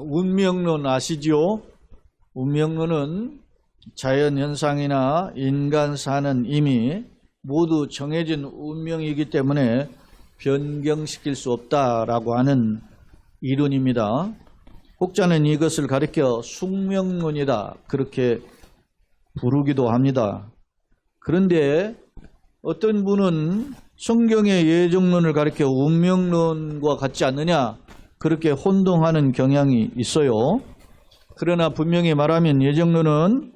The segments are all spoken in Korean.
운명론 아시죠? 운명론은 자연현상이나 인간 사는 이미 모두 정해진 운명이기 때문에 변경시킬 수 없다라고 하는 이론입니다. 혹자는 이것을 가리켜 숙명론이다 그렇게 부르기도 합니다. 그런데 어떤 분은 성경의 예정론을 가리켜 운명론과 같지 않느냐 그렇게 혼동하는 경향이 있어요. 그러나 분명히 말하면 예정론은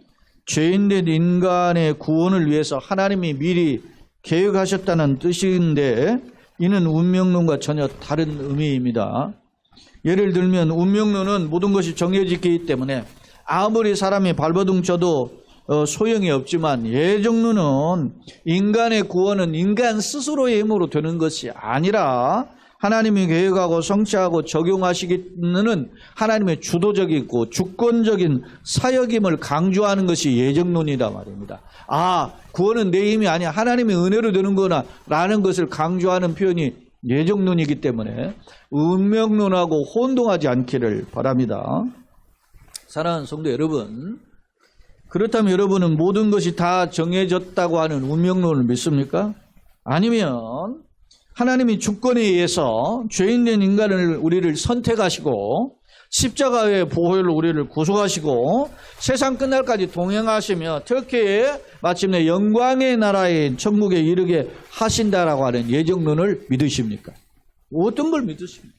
죄인된 인간의 구원을 위해서 하나님이 미리 계획하셨다는 뜻인데 이는 운명론과 전혀 다른 의미입니다. 예를 들면 운명론은 모든 것이 정해지기 때문에 아무리 사람이 발버둥 쳐도 소용이 없지만 예정론은 인간의 구원은 인간 스스로의 힘으로 되는 것이 아니라 하나님이 계획하고 성취하고 적용하시기는 하나님의 주도적이고 주권적인 사역임을 강조하는 것이 예정론이다 말입니다. 구원은 내 힘이 아니야 하나님의 은혜로 되는 거나 라는 것을 강조하는 표현이 예정론이기 때문에 운명론하고 혼동하지 않기를 바랍니다. 사랑하는 성도 여러분, 그렇다면 여러분은 모든 것이 다 정해졌다고 하는 운명론을 믿습니까? 아니면 하나님이 주권에 의해서 죄인된 인간을 우리를 선택하시고 십자가의 보혈로 우리를 구속하시고 세상 끝날까지 동행하시며 특히 마침내 영광의 나라인 천국에 이르게 하신다라고 하는 예정론을 믿으십니까? 어떤 걸 믿으십니까?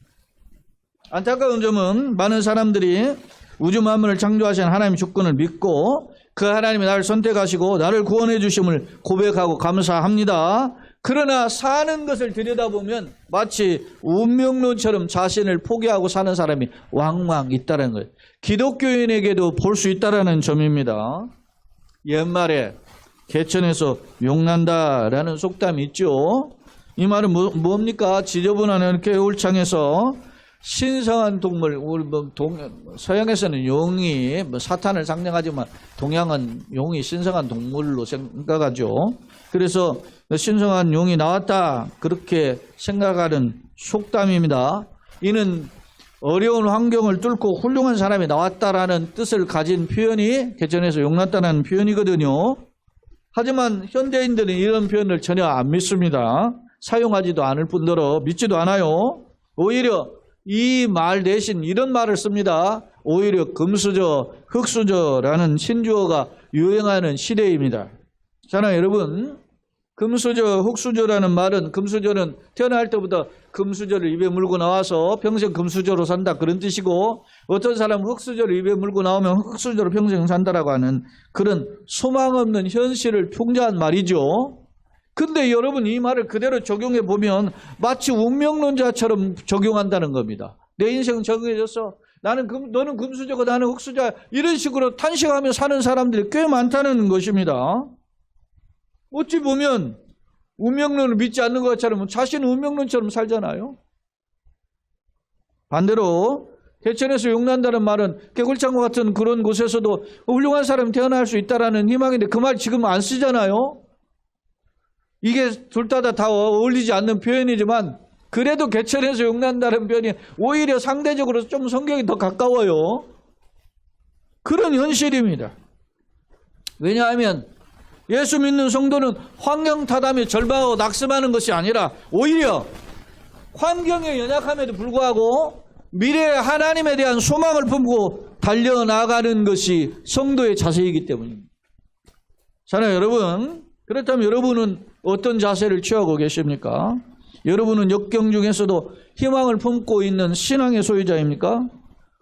안타까운 점은 많은 사람들이 우주 만물을 창조하신 하나님의 주권을 믿고 그 하나님이 나를 선택하시고 나를 구원해 주심을 고백하고 감사합니다. 그러나 사는 것을 들여다보면 마치 운명론처럼 자신을 포기하고 사는 사람이 왕왕 있다는 거예요. 기독교인에게도 볼 수 있다는 점입니다. 옛말에 개천에서 용난다라는 속담이 있죠. 이 말은 뭡니까? 지저분한 개울창에서 신성한 동물, 서양에서는 용이 사탄을 상징하지만 동양은 용이 신성한 동물로 생각하죠. 그래서 신성한 용이 나왔다 그렇게 생각하는 속담입니다. 이는 어려운 환경을 뚫고 훌륭한 사람이 나왔다라는 뜻을 가진 표현이 개천에서 용났다는 표현이거든요. 하지만 현대인들은 이런 표현을 전혀 안 믿습니다. 사용하지도 않을 뿐더러 믿지도 않아요. 오히려 이 말 대신 이런 말을 씁니다. 오히려 금수저, 흙수저라는 신주어가 유행하는 시대입니다. 자, 여러분, 금수저, 흙수저라는 말은 금수저는 태어날 때부터 금수저를 입에 물고 나와서 평생 금수저로 산다 그런 뜻이고 어떤 사람은 흙수저를 입에 물고 나오면 흙수저로 평생 산다라고 하는 그런 소망 없는 현실을 풍자한 말이죠. 근데 여러분 이 말을 그대로 적용해 보면 마치 운명론자처럼 적용한다는 겁니다. 내 인생은 정해졌어. 너는 금수저고 나는 흙수저야. 이런 식으로 탄식하며 사는 사람들이 꽤 많다는 것입니다. 어찌 보면 운명론을 믿지 않는 것처럼 자신은 운명론처럼 살잖아요. 반대로 개천에서 용난다는 말은 개굴창과 같은 그런 곳에서도 훌륭한 사람이 태어날 수 있다는 희망인데 그 말 지금 안 쓰잖아요. 이게 둘 다 어울리지 않는 표현이지만 그래도 개천에서 용난다는 표현이 오히려 상대적으로 좀 성경이 더 가까워요. 그런 현실입니다. 왜냐하면 예수 믿는 성도는 환경 탓하며 절망하고 낙심하는 것이 아니라 오히려 환경의 연약함에도 불구하고 미래의 하나님에 대한 소망을 품고 달려나가는 것이 성도의 자세이기 때문입니다. 자, 여러분, 그렇다면 여러분은 어떤 자세를 취하고 계십니까? 여러분은 역경 중에서도 희망을 품고 있는 신앙의 소유자입니까?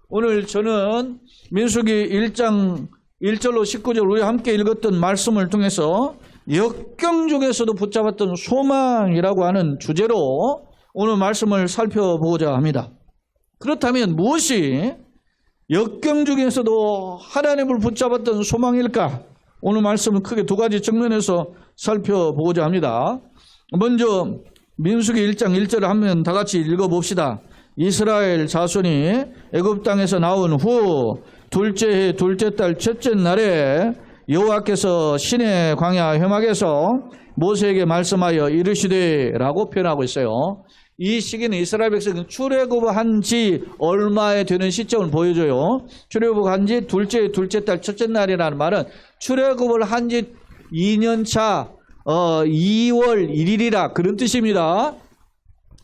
오늘 저는 민수기 1장 1절로 19절 우리 함께 읽었던 말씀을 통해서 역경 중에서도 붙잡았던 소망이라고 하는 주제로 오늘 말씀을 살펴보고자 합니다. 그렇다면 무엇이 역경 중에서도 하나님을 붙잡았던 소망일까? 오늘 말씀은 크게 두 가지 측면에서 살펴보고자 합니다. 먼저 민수기 1장 1절을 한번 다 같이 읽어봅시다. 이스라엘 자손이 애굽 땅에서 나온 후 둘째 해 둘째 달 첫째 날에 여호와께서 시내 광야 회막에서 모세에게 말씀하여 이르시되 라고 표현하고 있어요. 이 시기는 이스라엘 백성이 출애굽한 지 얼마에 되는 시점을 보여줘요. 출애굽한 지 둘째 달 첫째 날이라는 말은 출애굽을 한 지 2년 차 2월 1일이라 그런 뜻입니다.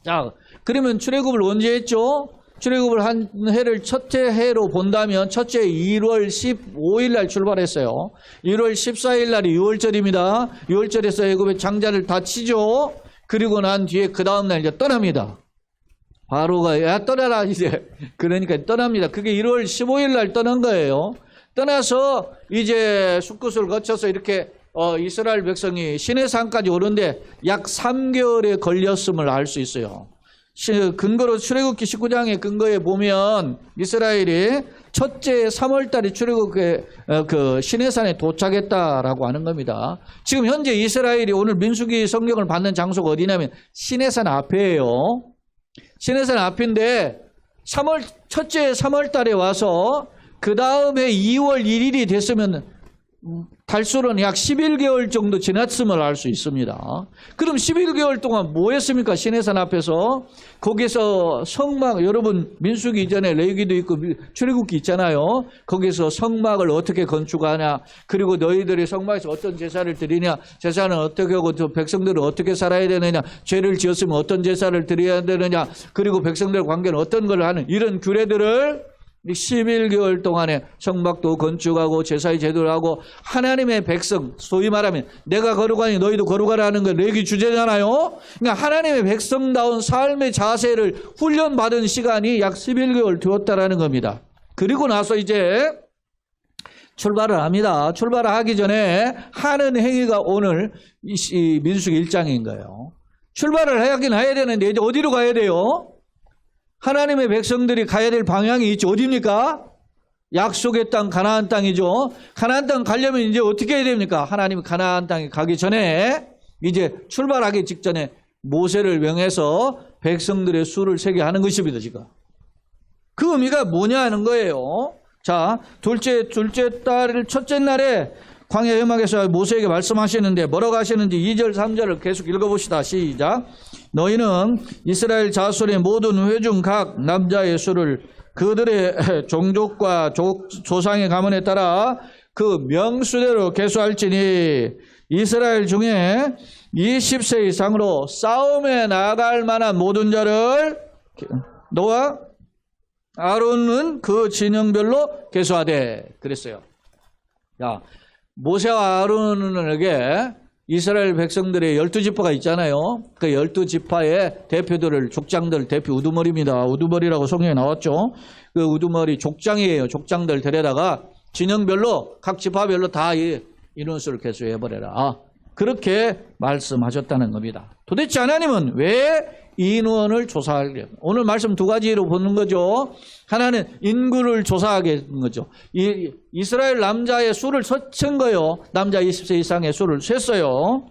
자, 그러면 출애굽을 언제 했죠? 출애굽을 한 해를 첫째 해로 본다면 첫째 1월 15일 날 출발했어요. 1월 14일 날이 6월절입니다. 6월절에서 애굽의 장자를 다 치죠. 그리고 난 뒤에 그 다음 날 이제 떠납니다. 바로가 야 떠나라 이제 그러니까 떠납니다. 그게 1월 15일 날 떠난 거예요. 떠나서 이제 숫굿을 거쳐서 이렇게 이스라엘 백성이 시내산까지 오는데 약 3개월에 걸렸음을 알 수 있어요. 근거로 출애굽기 19장의 근거에 보면 이스라엘이 첫째 3월달에 출애굽에 그 시내산에 도착했다라고 하는 겁니다. 지금 현재 이스라엘이 오늘 민수기 성경을 받는 장소가 어디냐면 시내산 앞이에요. 시내산 앞인데 첫째 3월달에 와서 그 다음에 2월 1일이 됐으면 달수로는 약 11개월 정도 지났음을 알 수 있습니다. 그럼 11개월 동안 뭐 했습니까? 시내산 앞에서. 거기서 성막, 여러분 민수기 이전에 레위기도 있고 출애굽기 있잖아요. 거기서 성막을 어떻게 건축하냐, 그리고 너희들이 성막에서 어떤 제사를 드리냐, 제사는 어떻게 하고 백성들은 어떻게 살아야 되느냐, 죄를 지었으면 어떤 제사를 드려야 되느냐, 그리고 백성들의 관계는 어떤 걸 하는 이런 규례들을 11개월 동안에 성막도 건축하고 제사의 제도를 하고 하나님의 백성, 소위 말하면 내가 거룩하니 너희도 거룩하라는 건 레위기 주제잖아요. 그러니까 하나님의 백성다운 삶의 자세를 훈련받은 시간이 약 11개월 되었다라는 겁니다. 그리고 나서 이제 출발을 합니다. 출발을 하기 전에 하는 행위가 오늘 이 민수기 1장인 거예요. 출발을 하긴 해야 되는데 이제 어디로 가야 돼요? 하나님의 백성들이 가야 될 방향이 있죠. 어디입니까? 약속의 땅 가나안 땅이죠. 가나안 땅 가려면 이제 어떻게 해야 됩니까? 하나님이 가나안 땅에 가기 전에 이제 출발하기 직전에 모세를 명해서 백성들의 수를 세게 하는 것입니다. 지금 그 의미가 뭐냐 하는 거예요. 자, 둘째 달 첫째 날에 광야 회막에서 모세에게 말씀하시는데 뭐라고 하시는지 2절 3절을 계속 읽어봅시다. 시작. 너희는 이스라엘 자손의 모든 회중 각 남자의 수를 그들의 종족과 조상의 가문에 따라 그 명수대로 계수할지니 이스라엘 중에 20세 이상으로 싸움에 나갈 만한 모든 자를 너와 아론은 그 진영별로 계수하되 그랬어요. 야, 모세와 아론에게 이스라엘 백성들의 12지파가 있잖아요. 그 12지파의 대표들을, 족장들 대표 우두머리입니다. 우두머리라고 성경에 나왔죠. 그 우두머리 족장이에요. 족장들 데려다가 진영별로 각 지파별로 다 인원수를 계수해버려라. 그렇게 말씀하셨다는 겁니다. 도대체 하나님은 왜 인원을 조사하려고? 오늘 말씀 두 가지로 보는 거죠. 하나는 인구를 조사하게 하는 거죠. 이스라엘 남자의 수를 셌은 거예요. 남자 20세 이상의 수를 셌어요.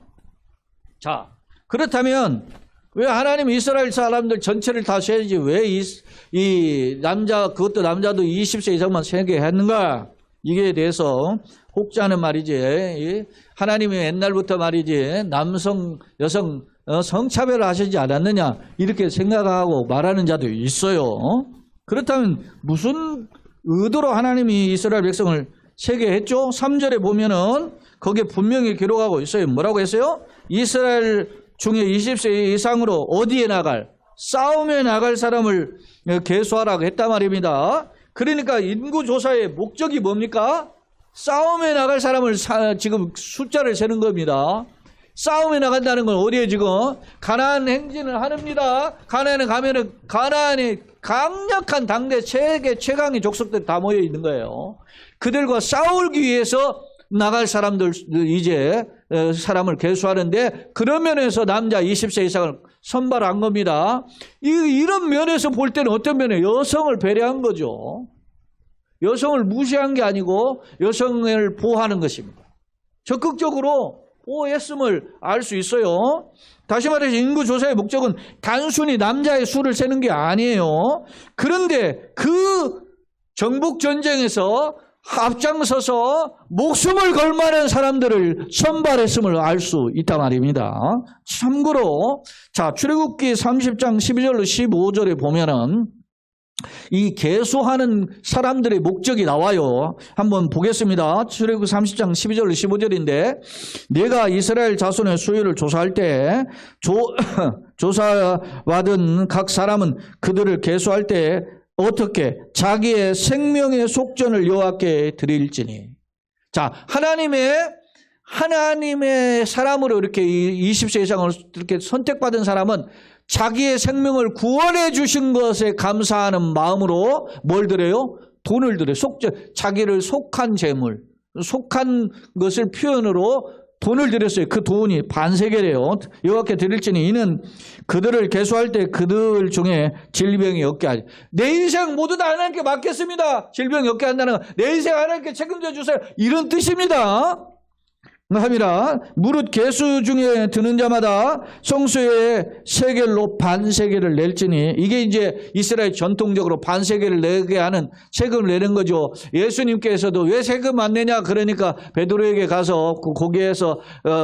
자, 그렇다면 왜 하나님은 이스라엘 사람들 전체를 다 세야지 왜 이 남자, 그것도 남자도 20세 이상만 세게 했는가? 이게 대해서 혹자는 말이지, 하나님이 옛날부터 말이지 남성, 여성 성차별을 하시지 않았느냐 이렇게 생각하고 말하는 자도 있어요. 그렇다면 무슨 의도로 하나님이 이스라엘 백성을 세게 했죠? 3절에 보면은 거기에 분명히 기록하고 있어요. 뭐라고 했어요? 이스라엘 중에 20세 이상으로 어디에 나갈? 싸움에 나갈 사람을 계수하라고 했단 말입니다. 그러니까 인구조사의 목적이 뭡니까? 싸움에 나갈 사람을 지금 숫자를 세는 겁니다. 싸움에 나간다는 건 어디에 지금? 가나안 행진을 합니다. 가나안에 가면은 가나안이 강력한 당대 세계 최강의 족속들 다 모여 있는 거예요. 그들과 싸우기 위해서 나갈 사람들 이제 사람을 계수하는데 그런 면에서 남자 20세 이상을 선발한 겁니다. 이런 면에서 볼 때는 어떤 면에 여성을 배려한 거죠. 여성을 무시한 게 아니고 여성을 보호하는 것입니다. 적극적으로 보호했음을 알 수 있어요. 다시 말해서 인구조사의 목적은 단순히 남자의 수를 세는 게 아니에요. 그런데 그 정복전쟁에서 앞장서서 목숨을 걸 만한 사람들을 선발했음을 알 수 있단 말입니다. 참고로 자, 출애굽기 30장 12절로 15절에 보면은 이 계수하는 사람들의 목적이 나와요. 한번 보겠습니다. 출애굽기 30장 12절로 15절인데 내가 이스라엘 자손의 수요를 조사할 때 조사받은 각 사람은 그들을 계수할 때 어떻게 자기의 생명의 속전을 여호와께 드릴지니. 자, 하나님의 사람으로 이렇게 20세 이상을 이렇게 선택받은 사람은 자기의 생명을 구원해 주신 것에 감사하는 마음으로 뭘 드려요? 돈을 드려요. 자기를 속한 재물, 속한 것을 표현으로 돈을 드렸어요. 그 돈이 반세겔이에요. 여호와께 드릴지니 이는 그들을 계수할 때 그들 중에 질병이 없게 하지. 내 인생 모두 다 하나님께 맡겼습니다. 질병이 없게 한다는 건 내 인생 하나님께 책임져 주세요. 이런 뜻입니다. 함이라 무릇 계수 중에 드는 자마다 성수의 세겔로 반세겔을 낼지니. 이게 이제 이스라엘 전통적으로 반세겔을 내게 하는 세금을 내는 거죠. 예수님께서도 왜 세금 안 내냐 그러니까 베드로에게 가서 거기에서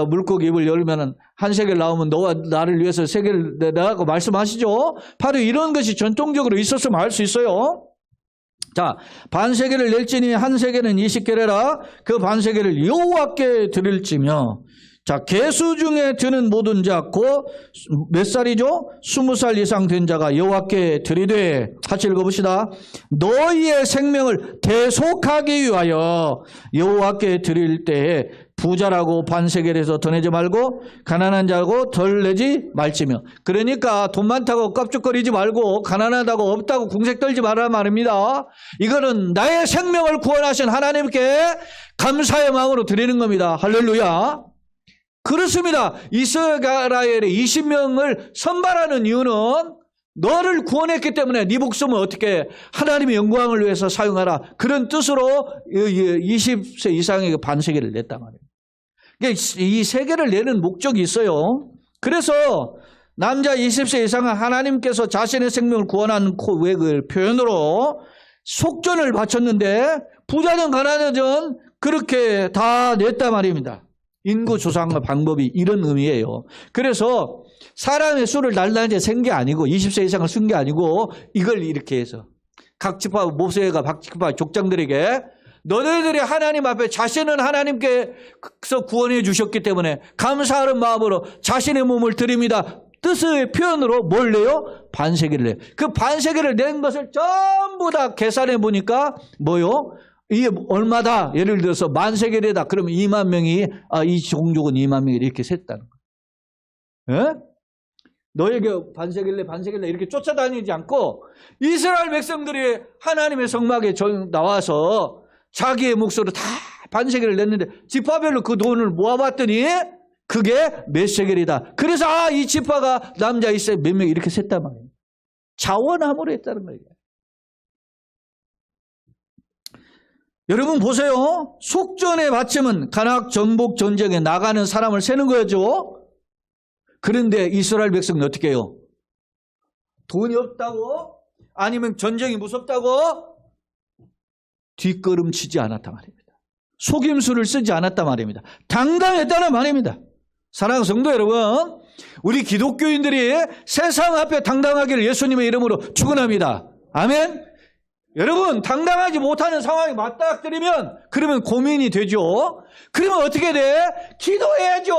물고기 입을 열면은 한 세겔 나오면 너와 나를 위해서 세겔을 내라고 말씀하시죠. 바로 이런 것이 전통적으로 있었으면 알 수 있어요. 자, 반세겔을 낼지니 한 세겔은 20게레라 그 반세겔을 여호와께 드릴지며. 자, 계수 중에 드는 모든 자 곧 몇 살이죠? 20살 이상 된 자가 여호와께 드리되. 같이 읽어봅시다. 너희의 생명을 대속하기 위하여 여호와께 드릴 때에 부자라고 반세겔에서 더 내지 말고 가난한 자고 덜 내지 말지며. 그러니까 돈 많다고 깝죽거리지 말고 가난하다고 없다고 궁색 떨지 말라는 말입니다. 이거는 나의 생명을 구원하신 하나님께 감사의 마음으로 드리는 겁니다. 할렐루야. 그렇습니다. 이스라엘의 20명을 선발하는 이유는 너를 구원했기 때문에 네 목숨을 어떻게 하나님의 영광을 위해서 사용하라. 그런 뜻으로 20세 이상에게 반세겔을 냈단 말이에요. 그러니까 이 세겔을 내는 목적이 있어요. 그래서 남자 20세 이상은 하나님께서 자신의 생명을 구원하는 그 표현으로 속전을 바쳤는데 부자든 가난하든 그렇게 다 냈단 말입니다. 인구 조사한 방법이 이런 의미예요. 그래서 사람의 수를 날라게 센 게 아니고 20세 이상을 쓴 게 아니고 이걸 이렇게 해서 각 지파 모세가 각 지파 족장들에게 너네들이 하나님 앞에 자신은 하나님께서 구원해 주셨기 때문에 감사하는 마음으로 자신의 몸을 드립니다. 뜻의 표현으로 뭘 내요? 반세겔을 내요. 그 반세겔을 낸 것을 전부 다 계산해 보니까 뭐요? 이게 얼마다? 예를 들어서 10,000세겔이다. 그러면 2만 명이 이 종족은 2만 명이 이렇게 셌다는 거예요. 예? 너에게 반세겔 내 이렇게 쫓아다니지 않고 이스라엘 백성들이 하나님의 성막에 나와서 자기의 몫으로 다 반세겔을 냈는데 지파별로 그 돈을 모아봤더니 그게 몇 세겔이다. 그래서 이 지파가 남자 이스라엘 몇 명 이렇게 셌단 말이에요. 자원함으로 했다는 거예요. 여러분 보세요. 속전의 받침은 간악 정복 전쟁에 나가는 사람을 세는 거죠. 그런데 이스라엘 백성은 어떻게 해요? 돈이 없다고? 아니면 전쟁이 무섭다고? 뒷걸음치지 않았단 말입니다. 속임수를 쓰지 않았단 말입니다. 당당했다는 말입니다. 사랑하는 성도 여러분, 우리 기독교인들이 세상 앞에 당당하기를 예수님의 이름으로 축원합니다. 아멘. 여러분, 당당하지 못하는 상황이 맞닥뜨리면 그러면 고민이 되죠. 그러면 어떻게 돼? 기도해야죠.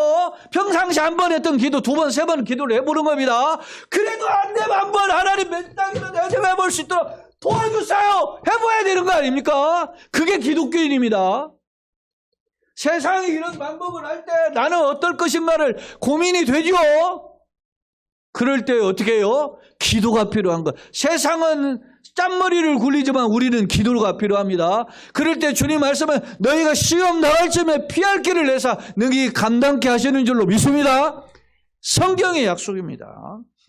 평상시 한 번 했던 기도 2번, 3번 기도를 해보는 겁니다. 그래도 안 되면 한 번 하나님 몇 땅이나 내가 좀 해볼 수 있도록 도와주세요. 해봐야 되는 거 아닙니까? 그게 기독교인입니다. 세상에 이런 방법을 할 때 나는 어떨 것인가를 고민이 되죠. 그럴 때 어떻게 해요? 기도가 필요한 것. 세상은 짠머리를 굴리지만 우리는 기도가 필요합니다. 그럴 때 주님 말씀은 너희가 시험 나갈 쯤에 피할 길을 내사 너희 감당케 하시는 줄로 믿습니다. 성경의 약속입니다.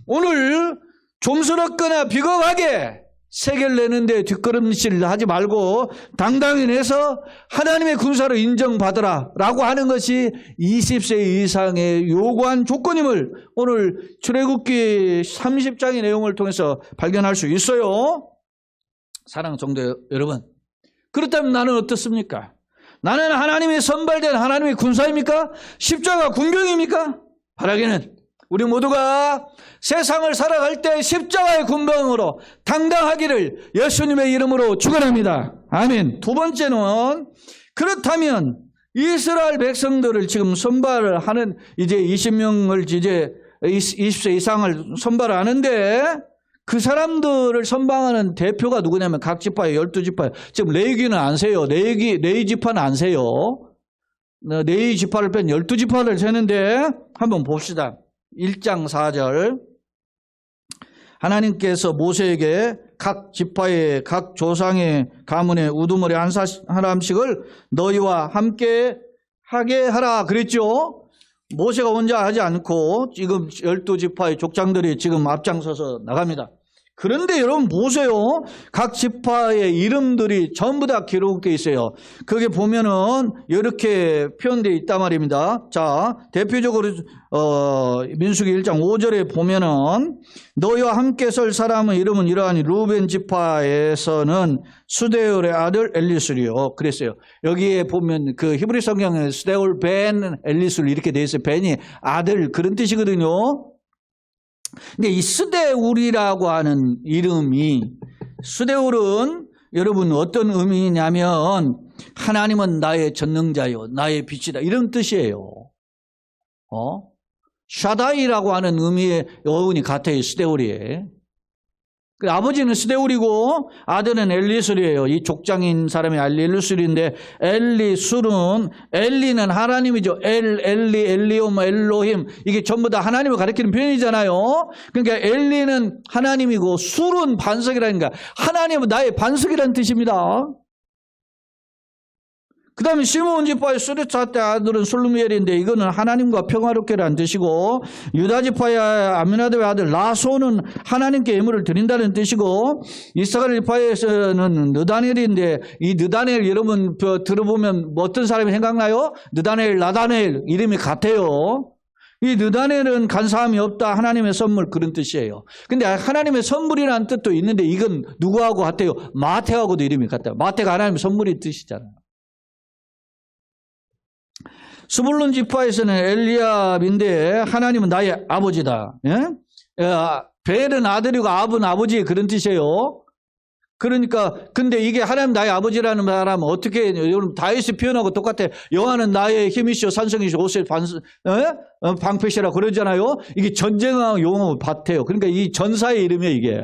오늘 좀스럽거나 비겁하게 세겔 내는데 뒷걸음질 하지 말고 당당히 내서 하나님의 군사로 인정받으라 라고 하는 것이 20세 이상의 요구한 조건임을 오늘 출애굽기 30장의 내용을 통해서 발견할 수 있어요. 사랑하는 성도 여러분, 그렇다면 나는 어떻습니까? 나는 하나님의 선발된 하나님의 군사입니까? 십자가 군병입니까? 바라기는 우리 모두가 세상을 살아갈 때 십자가의 군병으로 당당하기를 예수님의 이름으로 축원합니다. 아멘. 두 번째는 그렇다면 이스라엘 백성들을 지금 선발을 하는 이제 20명을 이제 20세 이상을 선발하는데 그 사람들을 선방하는 대표가 누구냐면 각 지파에 12지파. 지금 레위기는 안 세요. 레위 지파는 안 세요. 레위 지파를 뺀 12지파를 세는데 한번 봅시다. 1장 4절. 하나님께서 모세에게 각 지파의 각 조상의 가문의 우두머리 한 사람씩을 너희와 함께 하게 하라 그랬죠. 모세가 혼자 하지 않고 지금 12지파의 족장들이 지금 앞장서서 나갑니다. 그런데 여러분 보세요. 각 지파의 이름들이 전부 다 기록되어 있어요. 거기 보면은 이렇게 표현되어 있단 말입니다. 자, 대표적으로 민수기 1장 5절에 보면은 너희와 함께 설 사람의 이름은 이러하니 루벤 지파에서는 수데울의 아들 엘리술이요. 그랬어요. 여기에 보면 그 히브리 성경에 수데울 벤 엘리술 이렇게 되어 있어요. 벤이 아들 그런 뜻이거든요. 근데 이 스데울이라고 하는 이름이 수데울은 여러분 어떤 의미냐면 하나님은 나의 전능자요 나의 빛이다 이런 뜻이에요. 샤다이라고 하는 의미의 어원이 같아요. 스데울이. 아버지는 스데울이고 아들은 엘리술이에요. 이 족장인 사람이 엘리술인데 엘리는 하나님이죠. 엘리옴, 엘로힘 이게 전부 다 하나님을 가리키는 표현이잖아요. 그러니까 엘리는 하나님이고 술은 반석이라니까 하나님은 나의 반석이라는 뜻입니다. 그 다음에 시므온 지파의 수레차때 아들은 술루미엘인데 이거는 하나님과 평화롭게라는 뜻이고 유다 지파의 아미나답의 아들 라소는 하나님께 예물을 드린다는 뜻이고 이사갈 지파에서는 느다넬인데 이 느다넬 여러분 들어보면 어떤 사람이 생각나요? 느다넬, 나다넬 이름이 같아요. 이 느다넬은 간사함이 없다 하나님의 선물 그런 뜻이에요. 근데 하나님의 선물이라는 뜻도 있는데 이건 누구하고 같아요? 마태하고도 이름이 같아요. 마태가 하나님의 선물의 뜻이잖아요. 스불론 지파에서는 엘리압인데 하나님은 나의 아버지다. 예? 벨은 아들이고 압은 아버지 그런 뜻이에요. 그러니까 근데 이게 하나님 나의 아버지라는 말하면 어떻게 여러분 다윗이 표현하고 똑같아. 여호와는 나의 힘이시오 산성이시오 옷의 방패시라 그러잖아요. 이게 전쟁하고 용어 같아요. 그러니까 이 전사의 이름이에요 이게.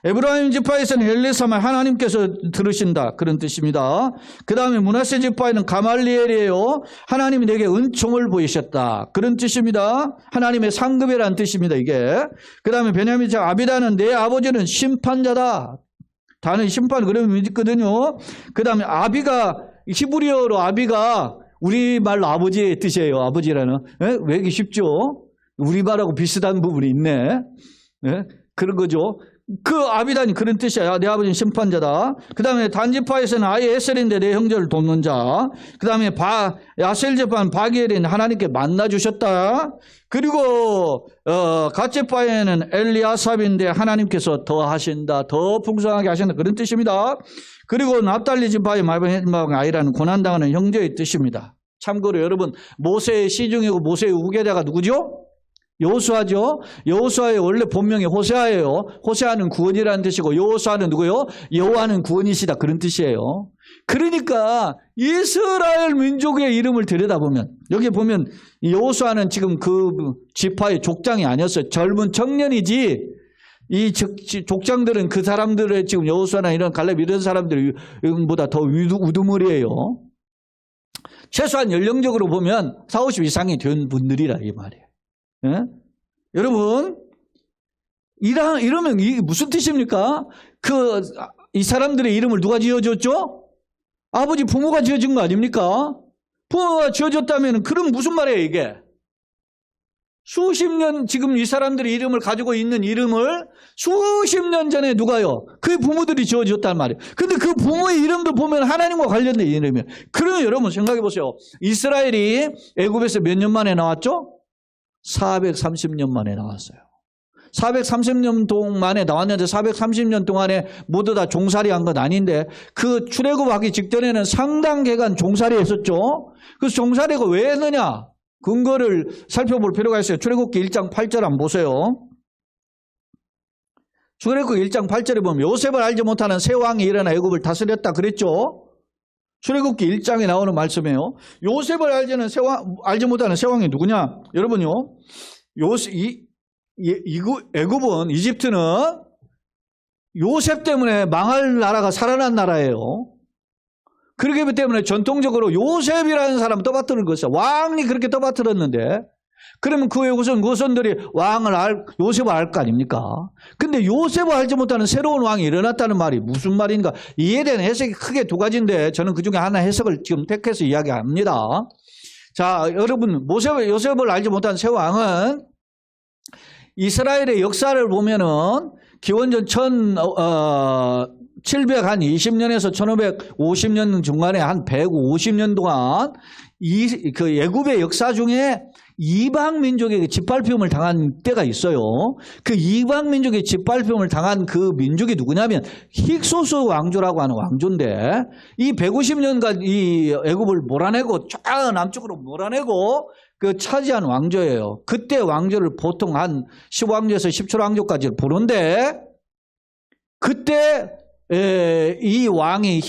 에브라임 지파에서는 엘리사마 하나님께서 들으신다 그런 뜻입니다. 그 다음에 므낫세 지파에는 가말리엘이에요. 하나님이 내게 은총을 보이셨다 그런 뜻입니다. 하나님의 상급이라는 뜻입니다 이게. 그 다음에 베냐민 지파 아비다는 내 아버지는 심판자다. 다는 심판 그런 의미 있거든요. 그 다음에 아비가 히브리어로 아비가 우리말로 아버지의 뜻이에요. 아버지라는. 왜 이게 쉽죠? 우리말하고 비슷한 부분이 있네. 그런 거죠. 그 아비단이 그런 뜻이야. 내 아버지는 심판자다. 그 다음에 단지파에서는 아예 에셀인데 내 형제를 돕는 자. 그 다음에 야셀지파는 바기엘인 하나님께 만나주셨다. 그리고 갓지파에는 엘리아삽인데 하나님께서 더 하신다. 더 풍성하게 하신다. 그런 뜻입니다. 그리고 납달리 지파의 마지막 아이라는 고난당하는 형제의 뜻입니다. 참고로 여러분 모세의 시중이고 모세의 우계자가 누구죠? 여호수아죠. 여호수아의 원래 본명이 호세아예요. 호세아는 구원이라는 뜻이고 여호수아는 누구요? 여호와는 구원이시다 그런 뜻이에요. 그러니까 이스라엘 민족의 이름을 들여다보면 여기 보면 여호수아는 지금 그 지파의 족장이 아니었어요. 젊은 청년이지 이 족장들은 그 사람들의 지금 여호수아나 이런 갈렙 이런 사람들보다 더 우두머리예요. 최소한 연령적으로 보면 40, 50 이상이 된 분들이라 이 말이에요. 예? 여러분 이러면 이게 무슨 뜻입니까? 이 사람들의 이름을 누가 지어줬죠? 아버지 부모가 지어준 거 아닙니까? 부모가 지어줬다면 그럼 무슨 말이에요 이게? 수십 년 지금 이 사람들의 이름을 가지고 있는 이름을 수십 년 전에 누가요? 그 부모들이 지어줬단 말이에요. 근데 그 부모의 이름도 보면 하나님과 관련된 이름이에요. 그러면 여러분 생각해 보세요. 이스라엘이 애굽에서 몇 년 만에 나왔죠? 430년 만에 나왔어요. 430년 동안에 나왔는데 430년 동안에 모두 다 종살이 한 건 아닌데 그 출애굽하기 직전에는 상당 기간 종살이 했었죠. 그래서 종살이가 왜 했느냐? 근거를 살펴볼 필요가 있어요. 출애굽기 1장 8절 한번 보세요. 출애굽기 1장 8절에 보면 요셉을 알지 못하는 새 왕이 일어나 애굽을 다스렸다 그랬죠. 출애굽기 1장에 나오는 말씀이에요. 요셉을 알지 못하는 새 왕이 누구냐? 여러분요. 애굽은 이집트는 요셉 때문에 망할 나라가 살아난 나라예요. 그렇기 때문에 전통적으로 요셉이라는 사람을 떠받드는 것이야. 왕이 그렇게 떠받들었는데 그러면 그 후손들이 요셉을 알 거 아닙니까? 근데 요셉을 알지 못하는 새로운 왕이 일어났다는 말이 무슨 말인가? 이에 대한 해석이 크게 두 가지인데 저는 그 중에 하나 해석을 지금 택해서 이야기합니다. 자, 여러분 요셉을 알지 못한 새 왕은 이스라엘의 역사를 보면은 기원전 720년에서 1550년 중간에 한 150년 동안 그 애굽의 역사 중에 이방 민족에게 짓밟힘을 당한 때가 있어요. 그 이방 민족의 짓밟힘을 당한 그 민족이 누구냐면 힉소스 왕조라고 하는 왕조인데 이 150년간 이 애굽을 몰아내고 쫙 남쪽으로 몰아내고 그 차지한 왕조예요. 그때 왕조를 보통 한 10왕조에서 17왕조까지 부르는데 그때 이 왕이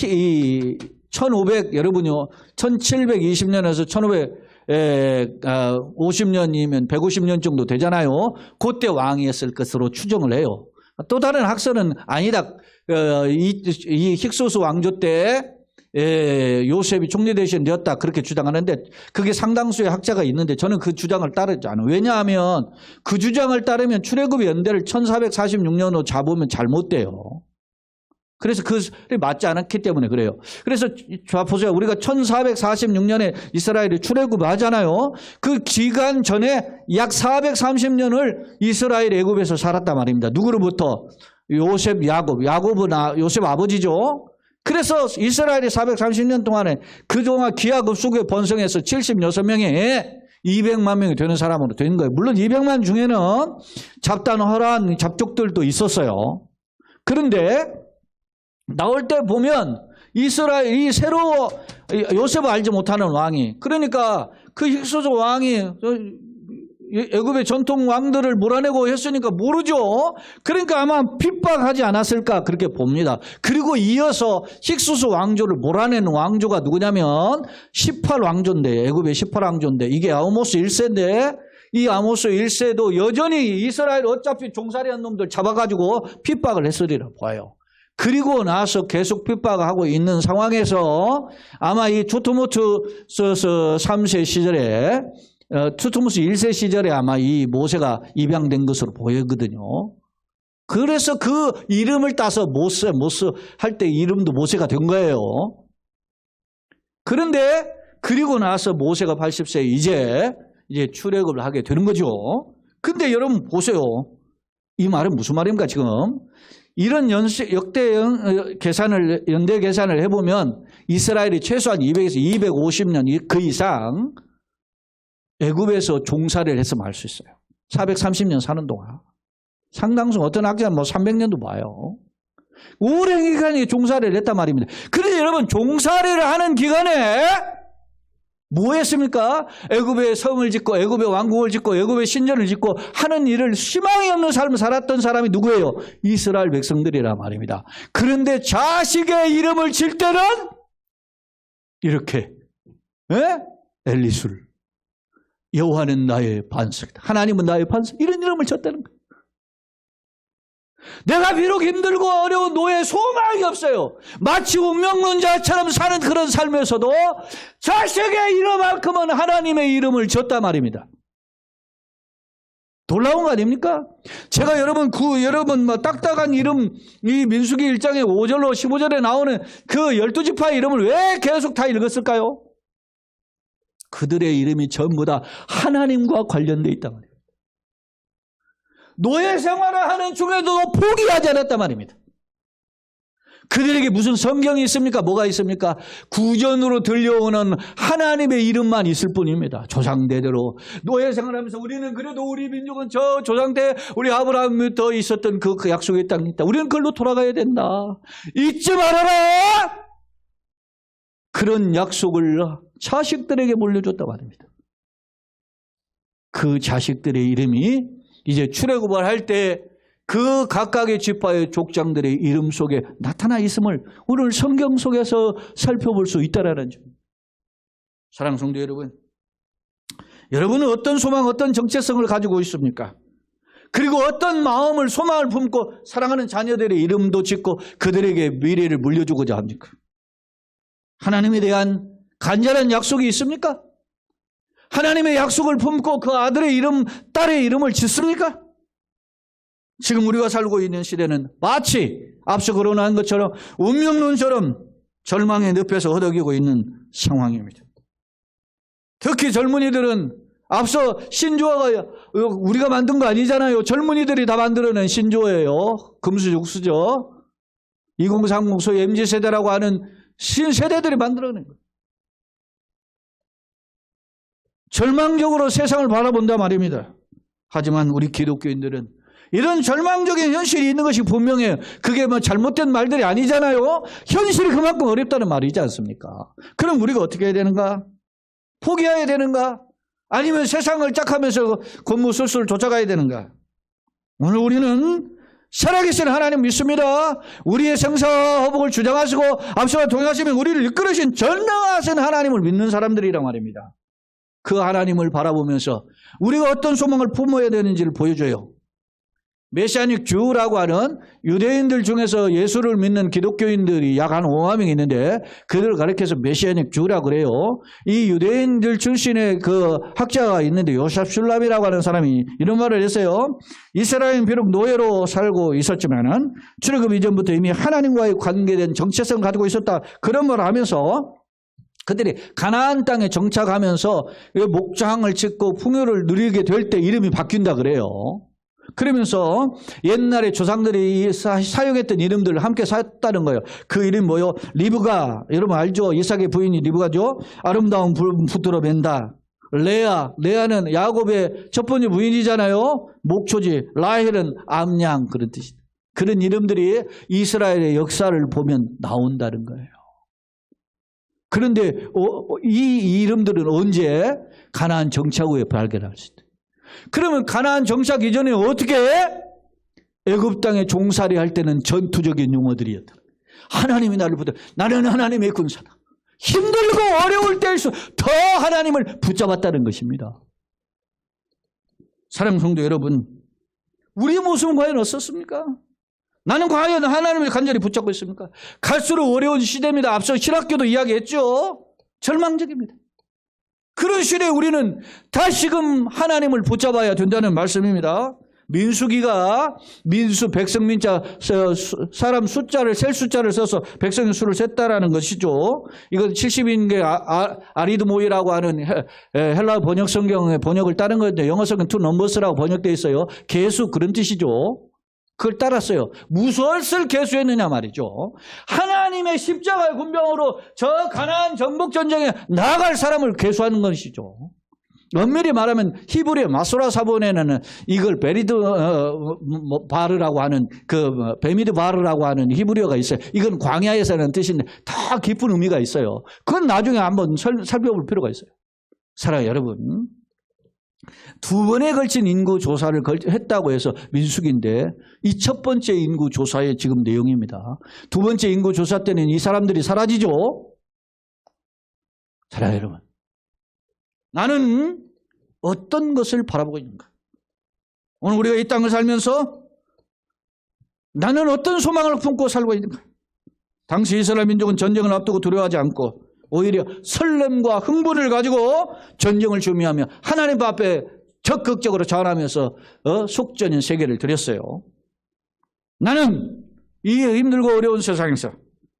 1500 1720년에서 1550년이면 150년 정도 되잖아요. 그때 왕이었을 것으로 추정을 해요. 또 다른 학설은 아니다. 이 힉소스 왕조 때 요셉이 총리 대신 되었다 그렇게 주장하는데 그게 상당수의 학자가 있는데 저는 그 주장을 따르지 않아요. 왜냐하면 그 주장을 따르면 출애굽 연대를 1446년으로 잡으면 잘못돼요. 그래서 그게 맞지 않았기 때문에 그래요. 그래서 보세요. 우리가 1446년에 이스라엘이 출애굽을 하잖아요. 그 기간 전에 약 430년을 이스라엘 애굽에서 살았단 말입니다. 누구로부터? 야곱은 요셉 아버지죠. 그래서 이스라엘이 430년 동안에 그동안 기하급수에 번성해서 76명에 200만 명이 되는 사람으로 된 거예요. 물론 200만 중에는 잡단허란 잡족들도 있었어요. 그런데 나올 때 보면 이스라엘이 새로 요셉을 알지 못하는 왕이 그러니까 그 힉소스 왕이 애굽의 전통 왕들을 몰아내고 했으니까 모르죠. 그러니까 아마 핍박하지 않았을까 그렇게 봅니다. 그리고 이어서 힉소스 왕조를 몰아내는 왕조가 누구냐면 18왕조인데 애굽의 18왕조인데 이게 아모스 1세인데 이 아모스 1세도 여전히 이스라엘 어차피 종살이한 놈들 잡아가지고 핍박을 했으리라 봐요. 그리고 나서 계속 핍박하고 있는 상황에서 아마 이 투트모스 3세 시절에 투트모스 1세 시절에 아마 이 모세가 입양된 것으로 보이거든요. 그래서 그 이름을 따서 모세 할 때 이름도 모세가 된 거예요. 그런데 그리고 나서 모세가 80세 이제 출애굽을 하게 되는 거죠. 근데 여러분 보세요. 이 말은 무슨 말입니까 지금? 이런 연대 계산을 해보면 이스라엘이 최소한 200에서 250년 그 이상 애굽에서 종살이를 했으면 알 수 있어요. 430년 사는 동안. 상당수 어떤 학자는 300년도 봐요. 오랜 기간에 종살이를 했단 말입니다. 그런데 여러분 종살이를 하는 기간에 뭐 했습니까? 애굽의 성을 짓고 애굽의 왕국을 짓고 애굽의 신전을 짓고 하는 일을 희망이 없는 삶을 살았던 사람이 누구예요? 이스라엘 백성들이란 말입니다. 그런데 자식의 이름을 질 때는 이렇게 엘리술 여호와는 나의 반석이다. 하나님은 나의 반석. 이런 이름을 졌다는 거예요. 내가 비록 힘들고 어려운 노예 소망이 없어요. 마치 운명론자처럼 사는 그런 삶에서도 자식의 이름만큼은 하나님의 이름을 졌단 말입니다. 놀라운 거 아닙니까? 제가 여러분 딱딱한 이름 이 민수기 1장의 5절로 15절에 나오는 그 12지파의 이름을 왜 계속 다 읽었을까요? 그들의 이름이 전부 다 하나님과 관련되어 있단 말이에요. 노예 생활을 하는 중에도 포기하지 않았단 말입니다. 그들에게 무슨 성경이 있습니까? 뭐가 있습니까? 구전으로 들려오는 하나님의 이름만 있을 뿐입니다. 조상대대로 노예 생활하면서 우리는 그래도 우리 민족은 저 조상대 우리 아브라함부터 있었던 그 약속의 땅이 있다. 우리는 그걸로 돌아가야 된다. 잊지 말아라. 그런 약속을 자식들에게 물려줬다고 합니다. 그 자식들의 이름이 이제 출애굽을 할 때 그 각각의 지파의 족장들의 이름 속에 나타나 있음을 오늘 성경 속에서 살펴볼 수 있다라는 점. 사랑하는 성도 여러분, 여러분은 어떤 소망, 어떤 정체성을 가지고 있습니까? 그리고 어떤 마음을, 소망을 품고 사랑하는 자녀들의 이름도 짓고 그들에게 미래를 물려주고자 합니까? 하나님에 대한 간절한 약속이 있습니까? 하나님의 약속을 품고 그 아들의 이름, 딸의 이름을 짓습니까? 지금 우리가 살고 있는 시대는 마치 앞서 거론한 것처럼 운명론처럼 절망의 늪에서 허덕이고 있는 상황입니다. 특히 젊은이들은 앞서 신조어가 우리가 만든 거 아니잖아요. 젊은이들이 다 만들어낸 신조어예요. 금수육수죠. 2030 소위 MZ세대라고 하는 신세대들이 만들어낸 거예요. 절망적으로 세상을 바라본단 말입니다. 하지만 우리 기독교인들은 이런 절망적인 현실이 있는 것이 분명해요. 그게 뭐 잘못된 말들이 아니잖아요. 현실이 그만큼 어렵다는 말이지 않습니까? 그럼 우리가 어떻게 해야 되는가? 포기해야 되는가? 아니면 세상을 짝하면서 권무술술 쫓아가야 되는가? 오늘 우리는 살아계신 하나님 믿습니다. 우리의 생사허복을 주장하시고 앞서와 동행하시며 우리를 이끌으신 전능하신 하나님을 믿는 사람들이란 말입니다. 그 하나님을 바라보면서 우리가 어떤 소망을 품어야 되는지를 보여줘요. 메시아닉 주라고 하는 유대인들 중에서 예수를 믿는 기독교인들이 약 한 5만 명 있는데 그들을 가리켜서 메시아닉 주라고 그래요. 이 유대인들 출신의 그 학자가 있는데 요셉 슐람이라고 하는 사람이 이런 말을 했어요. 이스라엘은 비록 노예로 살고 있었지만은 출애굽 이전부터 이미 하나님과의 관계된 정체성을 가지고 있었다. 그런 말을 하면서 그들이 가나안 땅에 정착하면서 목장을 짓고 풍요를 누리게 될 때 이름이 바뀐다 그래요. 그러면서 옛날에 조상들이 사용했던 이름들을 함께 샀다는 거예요. 그 이름이 뭐요? 리브가, 여러분 알죠? 이삭의 부인이 리브가죠? 아름다운 붓으로 맨다. 레아는 야곱의 첫 번째 부인이잖아요. 목초지. 라헬은 암양, 그런 뜻이다. 그런 이름들이 이스라엘의 역사를 보면 나온다는 거예요. 그런데 이 이름들은 언제? 가나안 정착 후에 발견할 수 있다. 그러면 가나안 정착 이전에 어떻게 해? 애굽 땅에 종살이 할 때는 전투적인 용어들이었다. 하나님이 나를 붙들어. 나는 하나님의 군사다. 힘들고 어려울 때일수록 더 하나님을 붙잡았다는 것입니다. 사랑하는 성도 여러분, 우리의 모습은 과연 어떻습니까? 나는 과연 하나님을 간절히 붙잡고 있습니까? 갈수록 어려운 시대입니다. 앞서 신학교도 이야기했죠. 절망적입니다. 그런 시대에 우리는 다시금 하나님을 붙잡아야 된다는 말씀입니다. 민수기가 백성민자 사람 숫자를 셀 숫자를 써서 백성의 수를 셌다라는 것이죠. 이건 70인계 아리드모이라고 하는 헬라 번역 성경의 번역을 따른 건데 영어 성경 투 넘버스라고 번역되어 있어요. 개수 그런 뜻이죠. 그걸 따랐어요. 무엇을 개수했느냐 말이죠. 하나님의 십자가의 군병으로 저 가나안 정복 전쟁에 나아갈 사람을 개수하는 것이죠. 엄밀히 말하면 히브리의 마소라 사본에는 이걸 베리드 바르라고 하는 베미드 바르라고 하는 히브리어가 있어요. 이건 광야에서는 뜻인데 다 깊은 의미가 있어요. 그건 나중에 한번 살펴볼 필요가 있어요. 사랑하는 여러분, 2번에 걸친 인구 조사를 했다고 해서 민수기인데 이 첫 번째 인구 조사의 지금 내용입니다. 2번째 인구 조사 때는 이 사람들이 사라지죠. 사랑하는 여러분, 나는 어떤 것을 바라보고 있는가? 오늘 우리가 이 땅을 살면서 나는 어떤 소망을 품고 살고 있는가? 당시 이스라엘 민족은 전쟁을 앞두고 두려워하지 않고 오히려 설렘과 흥분을 가지고 전쟁을 준비하며 하나님 앞에 적극적으로 전하면서 속전인 세계를 드렸어요. 나는 이 힘들고 어려운 세상에서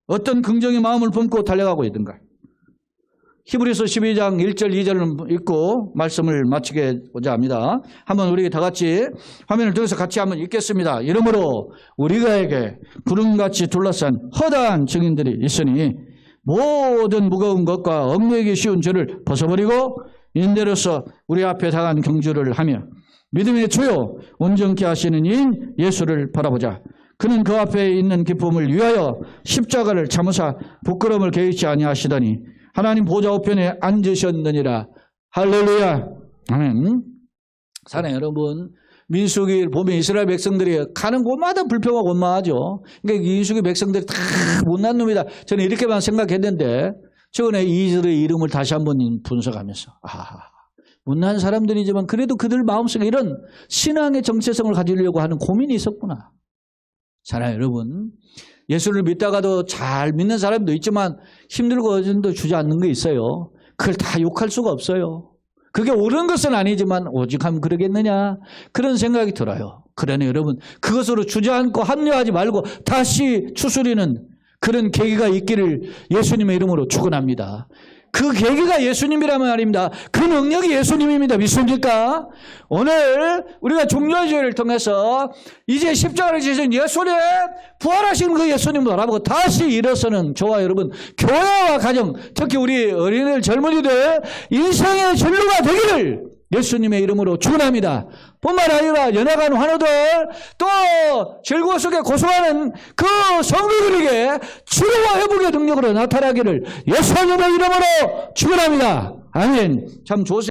어떤 긍정의 마음을 품고 달려가고 있는가? 히브리서 12장 1절 2절을 읽고 말씀을 마치고자 합니다. 한번 우리 다 같이 화면을 들어서 같이 한번 읽겠습니다. 이러므로 우리가에게 구름같이 둘러싼 허다한 증인들이 있으니 모든 무거운 것과 얽매이기 쉬운 죄를 벗어버리고 인대로서 우리 앞에 당한 경주를 하며 믿음의 주요 온전케 하시는 이인 예수를 바라보자. 그는 그 앞에 있는 기쁨을 위하여 십자가를 참으사 부끄러움을 개의치 아니하시더니 하나님 보좌 우편에 앉으셨느니라. 할렐루야. 아멘. 사랑하는 여러분, 민수기를 보면 이스라엘 백성들이 가는 곳마다 불평하고 원망하죠. 그러니까 민수기 백성들이 다 못난 놈이다. 저는 이렇게만 생각했는데 최근에 이들의 이름을 다시 한번 분석하면서 못난 사람들이지만 그래도 그들 마음속에 이런 신앙의 정체성을 가지려고 하는 고민이 있었구나. 사랑하는 여러분, 예수를 믿다가도 잘 믿는 사람도 있지만 힘들고 어전도 주저앉는 게 있어요. 그걸 다 욕할 수가 없어요. 그게 옳은 것은 아니지만 오직 하면 그러겠느냐 그런 생각이 들어요. 그러니 여러분 그것으로 주저앉고 합리화하지 말고 다시 추스리는 그런 계기가 있기를 예수님의 이름으로 축원합니다. 그 계기가 예수님이라는 말입니다. 그 능력이 예수님입니다. 믿습니까? 오늘 우리가 종료의 제를 통해서 이제 십자가를 지신 예수님, 부활하신 그 예수님을 바라보고 다시 일어서는 저와 여러분, 교회와 가정, 특히 우리 어린이들, 젊은이들 인생의 진로가 되기를 예수님의 이름으로 축원합니다. 뿐만 아니라 연약한 환우들 또 즐거움 속에 고소하는 그 성도들에게 치료와 회복의 능력으로 나타나기를 예수님의 이름으로 축원합니다. 아멘. 참 좋으세요.